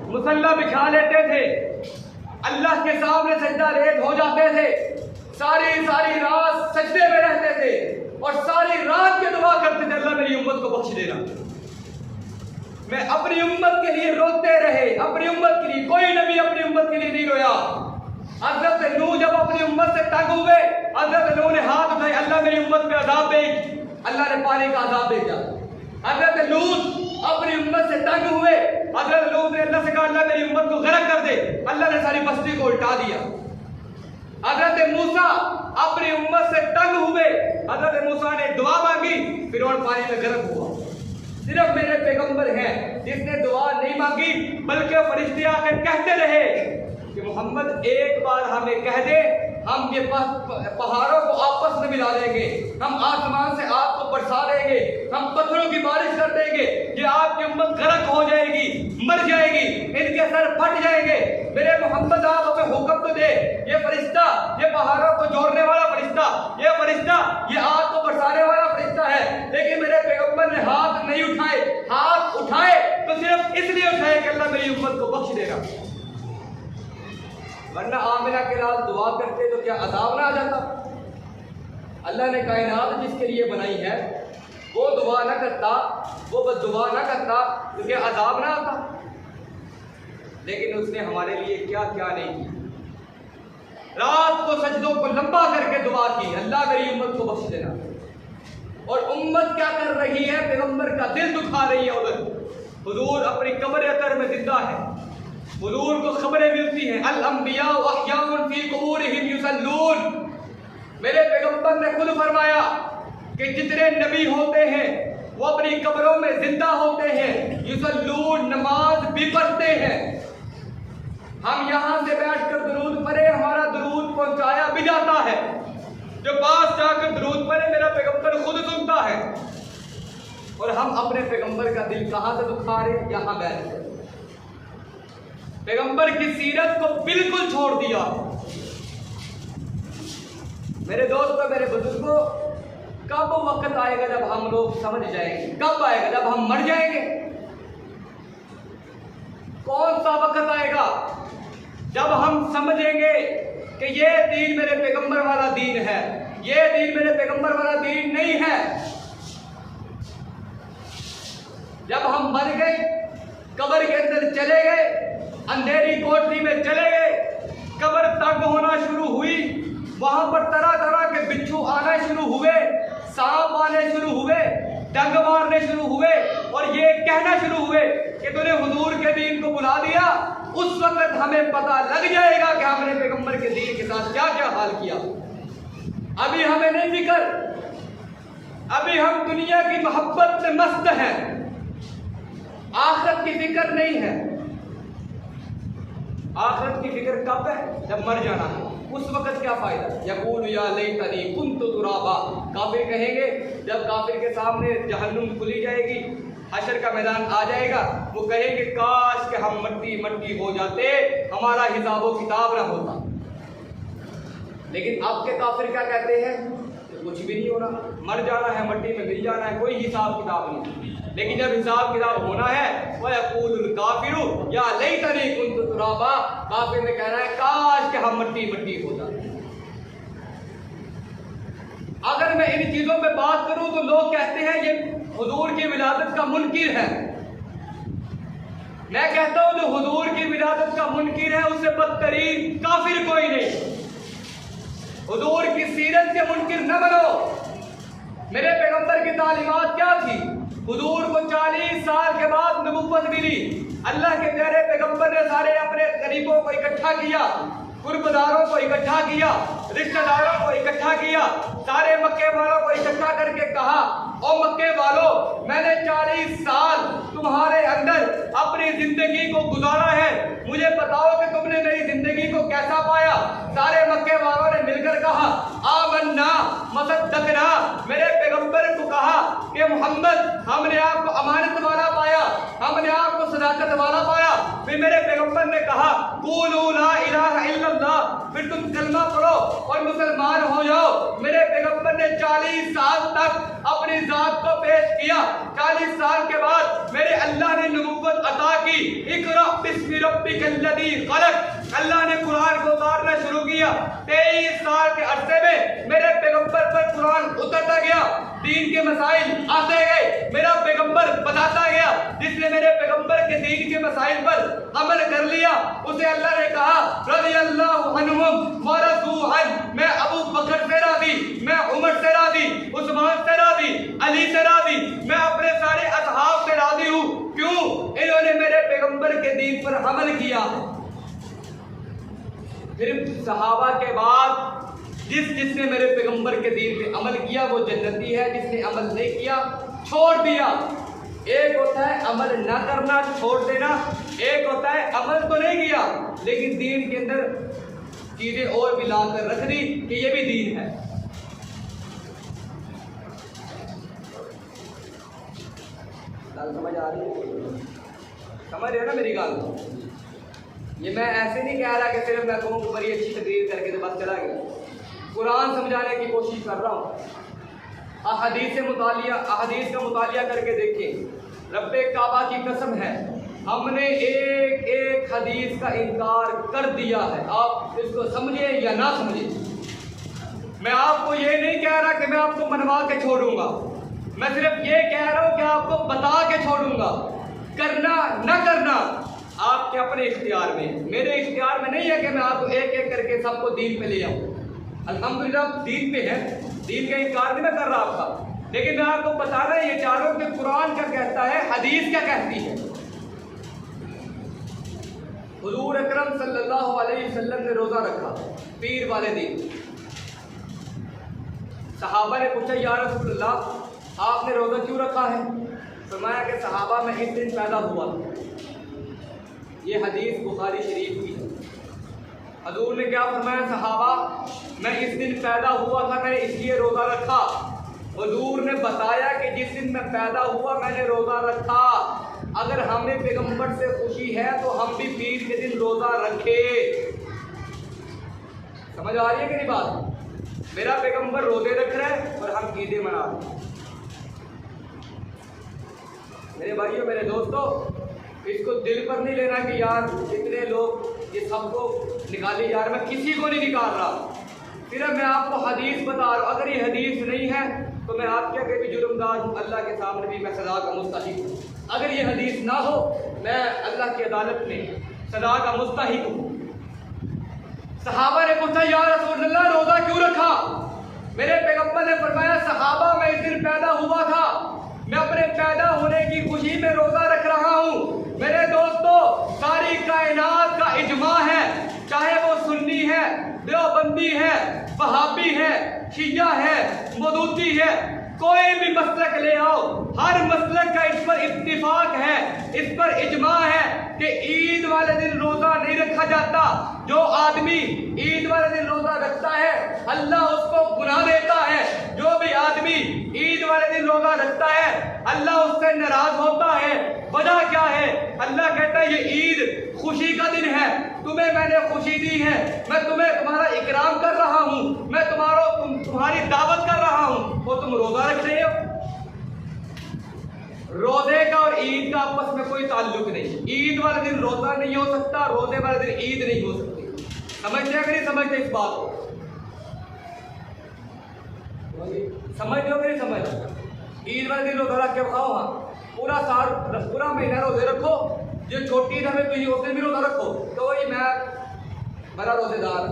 मुसल्ला बिछा लेते थे, अल्लाह के सामने सजदा रेज़ हो जाते थे, सारी सारी रात सजदे में रहते थे और सारी रात की दुआ करते थे, अल्लाह मेरी उम्मत को बख्श देना। मैं अपनी उम्मत के लिए रोते रहे, अपनी उम्मत के लिए, कोई नबी अपनी उम्मत के लिए नहीं रोया। हज़रत नूह जब अपनी उम्मत से तंग हुए, हज़रत नूह ने हाथ उठाए, अल्लाह मेरी उम्मत पे अज़ाब भेज, अल्लाह ने पानी का अज़ाब भेजा। हज़रत लूत अपनी उम्मत से तंग हुए, हज़रत लूत ने अल्लाह से कहा, अल्लाह मेरी उम्मत को गर्क कर दे, अल्लाह ने सारी बस्ती को उल्टा दिया। हज़रत मूसा अपनी उम्मत से तंग हुए, हज़रत मूसा ने दुआ मांगी, फिरौन पानी में गर्क हुआ। सिर्फ मेरे पैगंबर हैं जिसने दुआ नहीं मांगी, बल्कि फरिश्ते आकर कहते रहे कि मोहम्मद एक बार हमें कह दे, हम ये पहाड़ों को आपस में मिला देंगे, हम आसमान से आग को बरसा देंगे, हम पत्थरों की बारिश कर देंगे, ये आपकी उम्मत गर्क हो जाएगी, मर जाएगी, इनके सर फट जाएंगे। मेरे मोहम्मद आप हमें हुक्म तो दे, ये फरिश्ता, ये पहाड़ों को जोड़ने वाला फरिश्ता, ये फरिश्ता, ये आग को बरसाने वाला फरिश्ता है। लेकिन मेरे पैगंबर ने हाथ नहीं उठाए, हाथ उठाए तो सिर्फ इसलिए उठाए कि अल्लाह मेरी उम्मत को बख्श देगा, वरना आमिना के लाल दुआ करते तो क्या अज़ाब ना आ जाता। अल्लाह ने कायनात जिसके लिए बनाई है वो दुआ ना करता, वो बद्दुआ ना करता तो क्या अज़ाब ना आता। लेकिन उसने हमारे लिए क्या क्या नहीं किया। रात को सजदों को लंबा करके दुआ की, अल्लाह मेरी उम्मत को बख्श देना। और उम्मत क्या कर रही है, पैगंबर का दिल दुखा रही है। उधर हुजूर अपनी कब्र अतर में जिंदा है, हुजूर को खबरें मिलती हैं, अल अंबिया व अहयाउन फी कुबूरिहिम युसल्लून। मेरे पैगंबर ने खुद फरमाया कि जितने नबी होते हैं वो अपनी कब्रों में जिंदा होते हैं, युसल्लून, नमाज भी पढ़ते हैं। हम यहाँ से बैठकर दुरूद पढ़े, हमारा दुरूद पहुंचाया भी जाता है, जो पास जाकर दुरूद पढ़े मेरा पैगंबर खुद सुनता है। और हम अपने पैगंबर का दिल कहाँ से दुखा रहे, यहाँ बैठ कर पैगंबर की सीरत को बिल्कुल छोड़ दिया। मेरे दोस्तों, मेरे बुजुर्गों, कब वक्त आएगा जब हम लोग समझ जाएंगे, कब आएगा जब हम मर जाएंगे। कौन सा वक्त आएगा जब हम समझेंगे कि ये दीन मेरे पैगंबर वाला दीन है, ये दीन मेरे पैगंबर वाला दीन नहीं है। जब हम मर गए, कब्र के अंदर चले गए, अंधेरी कोठरी में चले गए, कब्र तंग होना शुरू हुई, वहां पर तरह तरह के बिच्छू आना शुरू हुए, सांप आने शुरू हुए, डंग मारने शुरू हुए और ये कहना शुरू हुए कि तूने हुजूर के दीन को बुला दिया। उस वक्त हमें पता लग जाएगा कि हमने पैगंबर के दीन के साथ क्या क्या हाल किया। अभी हमें नहीं फिक्र, अभी हम दुनिया की मोहब्बत से मस्त हैं, आखिरत की फिक्र नहीं है। आखिरत की फिक्र कब है, जब मर जाना है, उस वक्त क्या फायदा। यकूल या लैतनी कुन्तु तुराबा, काफिर कहेंगे जब काफिर के सामने जहन्नुम खुली जाएगी, हशर का मैदान आ जाएगा, वो कहेंगे काश कि हम मट्टी मट्टी हो जाते, हमारा हिसाब व किताब ना होता। लेकिन आपके काफिर क्या कहते हैं, तो कुछ भी नहीं होना, मर जाना है, मट्टी में गिर जाना है, कोई हिसाब किताब नहीं। लेकिन जब हिसाब किताब होना है, वह यक़ूलुल काफिरु या लैतनी कुन्तु तुराबा, काफिर ने कहना है काश कि हम मट्टी मट्टी हो जाते। अगर मैं इन चीजों पे बात करूं तो लोग कहते हैं ये हुजूर की विलादत का मुनकिर है। मैं कहता हूं जो हुजूर की विलादत का मुनकिर है उससे बदतरीन काफिर कोई नहीं। हुजूर की सीरत के मुनकिर न बनो। मेरे पैगंबर की तालीमात क्या थी, हुजूर को 40 साल के बाद नबुव्वत मिली। अल्लाह के प्यारे पैगंबर ने सारे अपने गरीबों को इकट्ठा किया, कुर्बदारों को इकट्ठा किया, रिश्तेदारों को इकट्ठा किया, सारे मक्के वालों को इकट्ठा करके कहा, ओ मक्के वालों, मैंने 40 साल तुम्हारे अंदर अपनी जिंदगी को गुजारा है, मुझे बताओ कि तुमने मेरी जिंदगी को कैसा पाया। सारे मक्के वालों ने मिलकर कहा आमन्ना मसद्दकना। मेरे पैगंबर को कहा कि मोहम्मद, हमने आपको अमानत वाला पाया, हमने आपको सदाकत वाला पाया, फिर मेरे पैगंबर ने कहा क़ूलू ला इलाहा इल्लल्लाह, फिर तुम कलमा पढ़ो और मुसलमान हो जाओ। मेरे पैगंबर ने 40 साल तक अपनी जात को पेश किया। 40 साल के बाद मेरे अल्लाह ने नबूवत अता की। इक़रा बिस्मि रब्बिकल्लज़ी खलक़, अल्लाह ने कुरान को उतारना शुरू किया। 23 साल के अरसे में मेरे पैगंबर पर कुरान उतरता गया, दीन के मसाइल आते गए, मेरा पैगंबर बताता गया। जिसने मेरे पैगंबर के दीन के मसाइल पर अमल कर लिया उसे अल्लाह ने कहा रज़ियल्लाहु अन्हुम व रज़ू अन्हु, मैं अबू बकर से राज़ी, मैं उमर से राज़ी, उस्मान से राज़ी, अली से राज़ी, मैं अपने सारे असहाब से राज़ी हूँ। क्यों? इन्होंने मेरे पैगंबर के दीन पर अमल किया। फिर सहाबा के बाद जिसने मेरे पैगंबर के दीन पे अमल किया वो जन्नती है, जिसने अमल नहीं किया छोड़ दिया। एक होता है अमल ना करना, छोड़ देना, एक होता है अमल तो नहीं किया लेकिन दीन के अंदर चीजें और भी लाकर रख दी कि ये भी दीन है। समझ आ रही है? समझ रहे हो ना मेरी बात? ये मैं ऐसे नहीं कह रहा कि सिर्फ मैं कहूँ कि बड़ी अच्छी तकरीर करके तो बस चला गया। कुरान समझाने की कोशिश कर रहा हूँ। अहदीस का मुतालिया करके देखें। रब्बे काबा की कसम है, हमने एक एक हदीस का इनकार कर दिया है। आप इसको समझे या ना समझे, मैं आपको ये नहीं कह रहा कि मैं आपको मनवा के छोड़ूंगा, मैं सिर्फ ये कह रहा हूँ कि आपको बता के छोड़ूंगा। करना न करना आपके अपने इख्तियार में, मेरे इख्तियार में नहीं है कि मैं आपको एक एक करके सबको दीन पे ले आऊँ। अल्हम्दुलिल्लाह दीन पे है, दीन का इनकार नहीं मैं कर रहा आपका, लेकिन मैं आपको बताना ये चाह रहा हूँ कि कुरान क्या कहता है, हदीस क्या कहती है। हुजूर अकरम सल्लल्लाहु अलैहि वसल्लम ने रोजा रखा पीर वाले दिन। सहाबा ने पूछा या रसूलल्लाह आपने रोजा क्यों रखा है? फरमाया कि सहाबा में इस दिन पैदा हुआ। ये हदीस बुखारी शरीफ की है। हुजूर ने क्या फरमाया? सहाबा मैं इस दिन पैदा हुआ था, मैंने इसलिए रोज़ा रखा। हुजूर ने बताया कि जिस दिन मैं पैदा हुआ मैंने रोज़ा रखा। अगर हमें पैगंबर से खुशी है तो हम भी पीर के दिन रोज़ा रखे। समझ आ रही है कि नहीं बात? मेरा पैगंबर रोज़े रख रहा है और हम ईदें मना रहे हैं। मेरे भाइयों मेरे दोस्तों, इसको दिल पर नहीं लेना कि यार इतने लोग ये सबको निकाले। यार मैं किसी को नहीं निकाल रहा, सिर्फ मैं आपको हदीस बता रहा हूँ। अगर ये हदीस नहीं है तो मैं आपके आगे भी जुर्मदार हूँ, अल्लाह के सामने भी मैं सजा का मुस्तहिक हूँ। अगर ये हदीस ना हो मैं अल्लाह की अदालत में सजा का मुस्तहिक हूँ। सहाबा ने पूछा या रसूलल्लाह रोज़ा क्यों रखा? मेरे पैगंबर ने फरमाया सहाबा मैं इस दिन पैदा हुआ था, मैं अपने पैदा होने की खुशी में रोज़ा रख रहा हूँ। मेरे दोस्तों सारी कायनात का इजमा है, चाहे वो सुन्नी है, देवबंदी है, वहाबी है, शिया है, मौदूदी है, कोई भी मसलक ले आओ, हर मसलक का इस पर इत्तिफाक है, इस पर इजमा है कि ईद वाले दिन रोज़ा नहीं रखा जाता। जो आदमी ईद वाले दिन रोज़ा रखता है अल्लाह उसको गुनाह देता है। जो भी आदमी ईद वाले दिन रोज़ा रखता है अल्लाह उससे नाराज होता है। वजह क्या है? अल्लाह कहता है ये ईद खुशी का दिन है, तुम्हें मैंने खुशी दी है, मैं तुम्हें तुम्हारा इकराम कर रहा हूँ, मैं तुम्हारी दावत कर रहा हूँ, वो तुम रोज़ा रख रहे हो। रोजे का और ईद का आपस में कोई ताल्लुक नहीं। ईद वाले दिन रोजा नहीं हो सकता, रोजे वाले दिन ईद नहीं हो सकती। समझते हैं कि नहीं समझते इस बात को? समझते हो कि नहीं समझ? ईद वाले दिन रोजा रख के खाओ, हाँ पूरा साल पूरा महीना रोजे रखो। जो छोटी ईद हमें तुझे उस दिन भी रोजा रखो तो वही मैं बड़ा रोजेदार।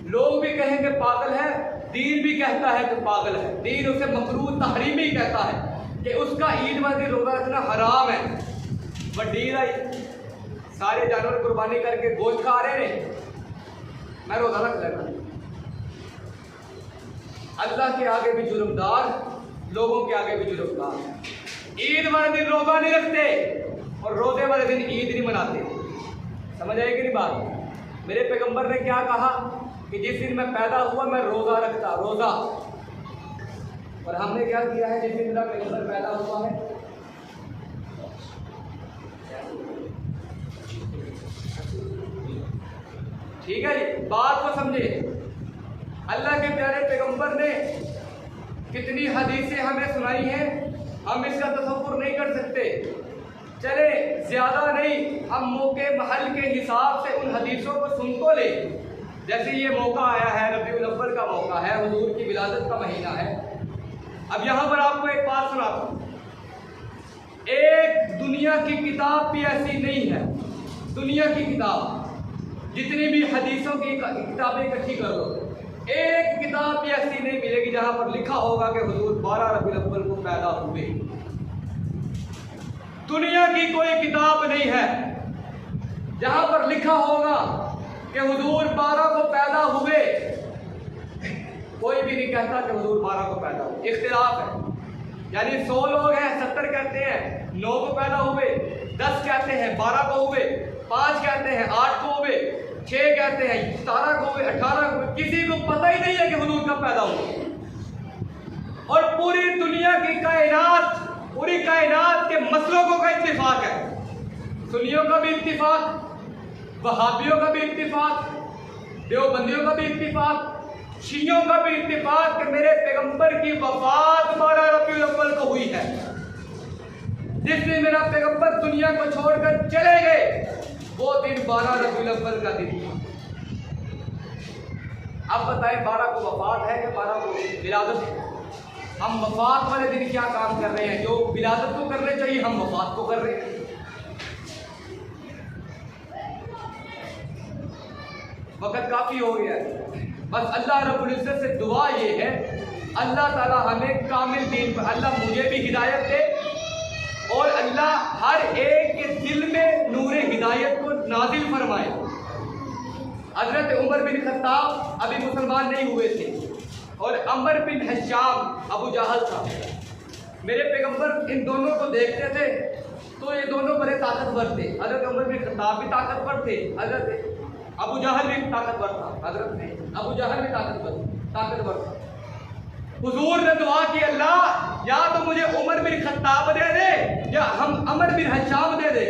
लोग भी कहेंगे पागल है, दीन भी कहता है कि पागल है। दीन उसे मकरूह तहरीमी कहता है कि उसका ईद वाले दिन रोजा रखना हराम है। वड्डी सारे जानवर कुर्बानी करके गोश्त खा रहे हैं, मैं रोजा रख लेना। अल्लाह के आगे भी जुर्मदार, लोगों के आगे भी जुर्मदार। ईद वाले दिन रोजा नहीं रखते और रोजे वाले दिन ईद नहीं मनाते। समझ आएगी नहीं बात? मेरे पैगंबर ने क्या कहा कि जिस दिन मैं पैदा हुआ मैं रोजा रखता, रोजा। और हमने क्या किया है जिस दिन मेरा पैगंबर पैदा हुआ है? ठीक है जी, बात को समझे। अल्लाह के प्यारे पैगंबर ने कितनी हदीसें हमें सुनाई हैं, हम इसका तसव्वुर नहीं कर सकते। चले ज़्यादा नहीं, हम मौके महल के हिसाब से उन हदीसों को सुन तो ले। जैसे ये मौका आया है, रबीउल अव्वल का मौका है, हुजूर की विलादत का महीना है। अब यहाँ पर आपको एक बात सुनाता हूँ, एक दुनिया की किताब भी ऐसी नहीं है, दुनिया की किताब जितनी भी हदीसों की किताबें इकट्ठी कर लो, एक किताब भी ऐसी नहीं मिलेगी जहां पर लिखा होगा कि हुजूर 12 रबीउल अव्वल को पैदा हुए। दुनिया की कोई किताब नहीं है जहां पर लिखा होगा कि हुजूर 12 को पैदा हुए। कोई भी नहीं कहता कि हुजूर 12 को पैदा हुए, इख्तिलाफ है। यानी 100 लोग हैं, 70 कहते हैं 9 को पैदा हुए, 10 कहते हैं 12 को हुए, 5 कहते हैं 8 को हुए, 6 कहते हैं 17 को हुए, 18 को हुए। किसी को पता ही नहीं है कि हुजूर कब पैदा हुए। और पूरी दुनिया की कायनात, पूरी कायनात के मसलकों का इत्तिफाक है। सुन्नियों का भी इत्तिफाक, वहाबियों का भी इत्तिफाक, देवबंदियों का भी इत्तिफाक, शियों का भी इत्तिफाक कि मेरे पैगंबर की वफात 12 रबीउल अव्वल को हुई है। जिस दिन मेरा पैगंबर दुनिया को छोड़कर चले गए वो दिन 12 रबीउल अव्वल का दिन था। अब बताएं 12 को वफात है कि 12 को विलादत है? हम वफात वाले दिन क्या काम कर रहे हैं? जो विलादत को करने चाहिए हम वफात को कर रहे हैं। वक्त काफी हो गया है। बस अल्लाह रब्बुल इज्जत से दुआ ये है, अल्लाह ताला हमें कामिल दीन पर, अल्लाह मुझे भी हिदायत दे और अल्लाह हर एक के दिल में नूरे हिदायत को नाजिल फरमाए। हजरत उमर बिन खत्ताब अभी मुसलमान नहीं हुए थे और अमर बिन हिशाम अबू जहल था। मेरे पैगंबर इन दोनों को देखते थे तो ये दोनों बड़े ताकतवर थे। हजरत उमर बिन खत्ताब भी ताकतवर थे, हजरत अबू जहल भी ताकतवर था, हजरत अबू जहल भी ताकतवर था। हुजूर ने दुआ की, अल्लाह या तो मुझे उमर बिन खत्ताब दे दे या हम अमर बिन हिशाम दे दे।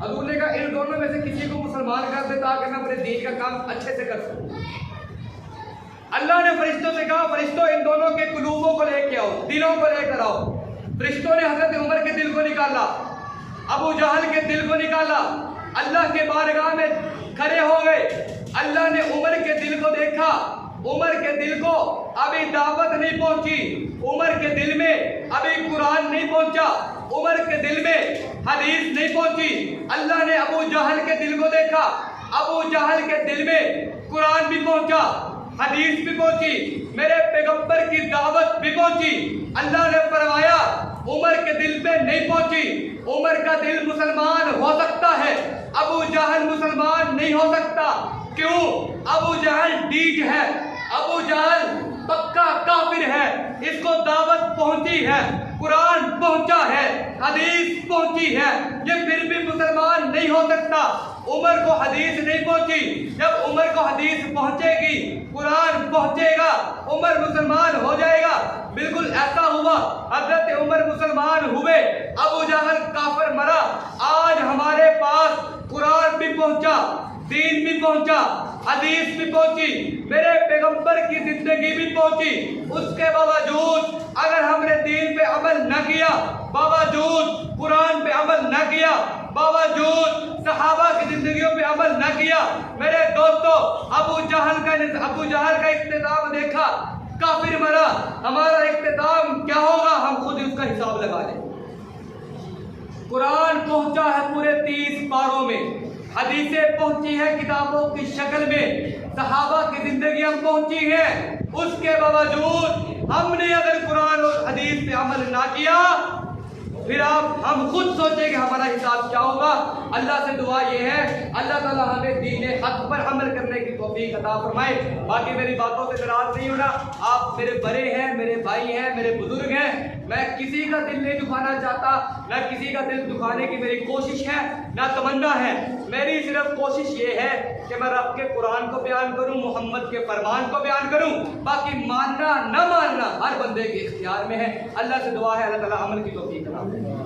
हुजूर ने कहा इन दोनों में से किसी को मुसलमान कर दे ताकि मैं अपने दीन का काम अच्छे से कर सकूं। अल्लाह ने फरिश्तों से कहा, फरिश्तों इन दोनों के कुलूबों को लेके आओ, दिलों को लेकर आओ। फरिश्तों ने हजरत उमर के दिल को निकाला, अबू जहल के दिल को निकाला, अल्लाह के बारगाह में खड़े हो गए। अल्लाह ने उमर के दिल को देखा, उमर के दिल को अभी दावत नहीं पहुंची, उमर के दिल में अभी कुरान नहीं पहुंचा, उमर के दिल में हदीस नहीं पहुंची। अल्लाह ने अबू जहल के दिल को देखा, अबू जहल के दिल में कुरान भी पहुंचा, हदीस भी पहुंची, मेरे पैगंबर की दावत भी पहुंची। अल्लाह ने फरमाया उमर के दिल पे नहीं पहुंची, उमर का दिल मुसलमान हो सकता है, अबू जहल मुसलमान नहीं हो सकता। क्यों? अबू जहल डीठ है, अबू जहल पक्का काफिर है, इसको दावत पहुंची है, कुरान पहुंचा है, हदीस पहुंची है, ये फिर भी मुसलमान नहीं हो सकता। उमर को हदीस नहीं पहुंची, जब उमर को हदीस पहुंचेगी, कुरान पहुंचेगा, उमर मुसलमान हो जाएगा। बिल्कुल ऐसा हुआ, हजरत उमर मुसलमान हुए, अबू जहल काफिर मरा। आज हमारे पास कुरान भी पहुंचा, दीन भी पहुंचा, हदीस भी पहुंची, मेरे पैगंबर की जिंदगी भी पहुंची। उसके बावजूद अगर हमने दीन पे अमल न किया, बावजूद कुरान पे अमल न किया, बावजूद सहाबा की जिंदगियों पे अमल न किया, मेरे दोस्तों अबू जहल का इख्तिताम देखा, काफिर मरा, हमारा इख्तिताम क्या होगा हम खुद उसका हिसाब लगा लें। कुरान पहुंचा है पूरे 30 पारों में, हदीसें पहुंची है किताबों की शक्ल में, सहाबा की जिंदगियां पहुंची हैं। उसके बावजूद हमने अगर कुरान और हदीस पे अमल ना किया, फिर आप हम खुद सोचें कि हमारा हिसाब क्या होगा। अल्लाह से दुआ ये है, अल्लाह ताला हमें दीन हक पर अमल करने की तौफीक अता फरमाए। बाकी मेरी बातों से नाराज नहीं होना, आप मेरे बड़े हैं, मेरे भाई हैं, मेरे बुजुर्ग हैं, मैं किसी का दिल नहीं दुखाना चाहता, न किसी का दिल दुखाने की मेरी कोशिश है, न तमन्ना है। मेरी सिर्फ कोशिश ये है कि मैं रब के कुरान को बयान करूं, मोहम्मद के फरमान को बयान करूं। बाकी मानना न मानना हर बंदे के इख्तियार में है। अल्लाह से दुआ है अल्लाह ताला अमल की तौफीक अता फरमाए।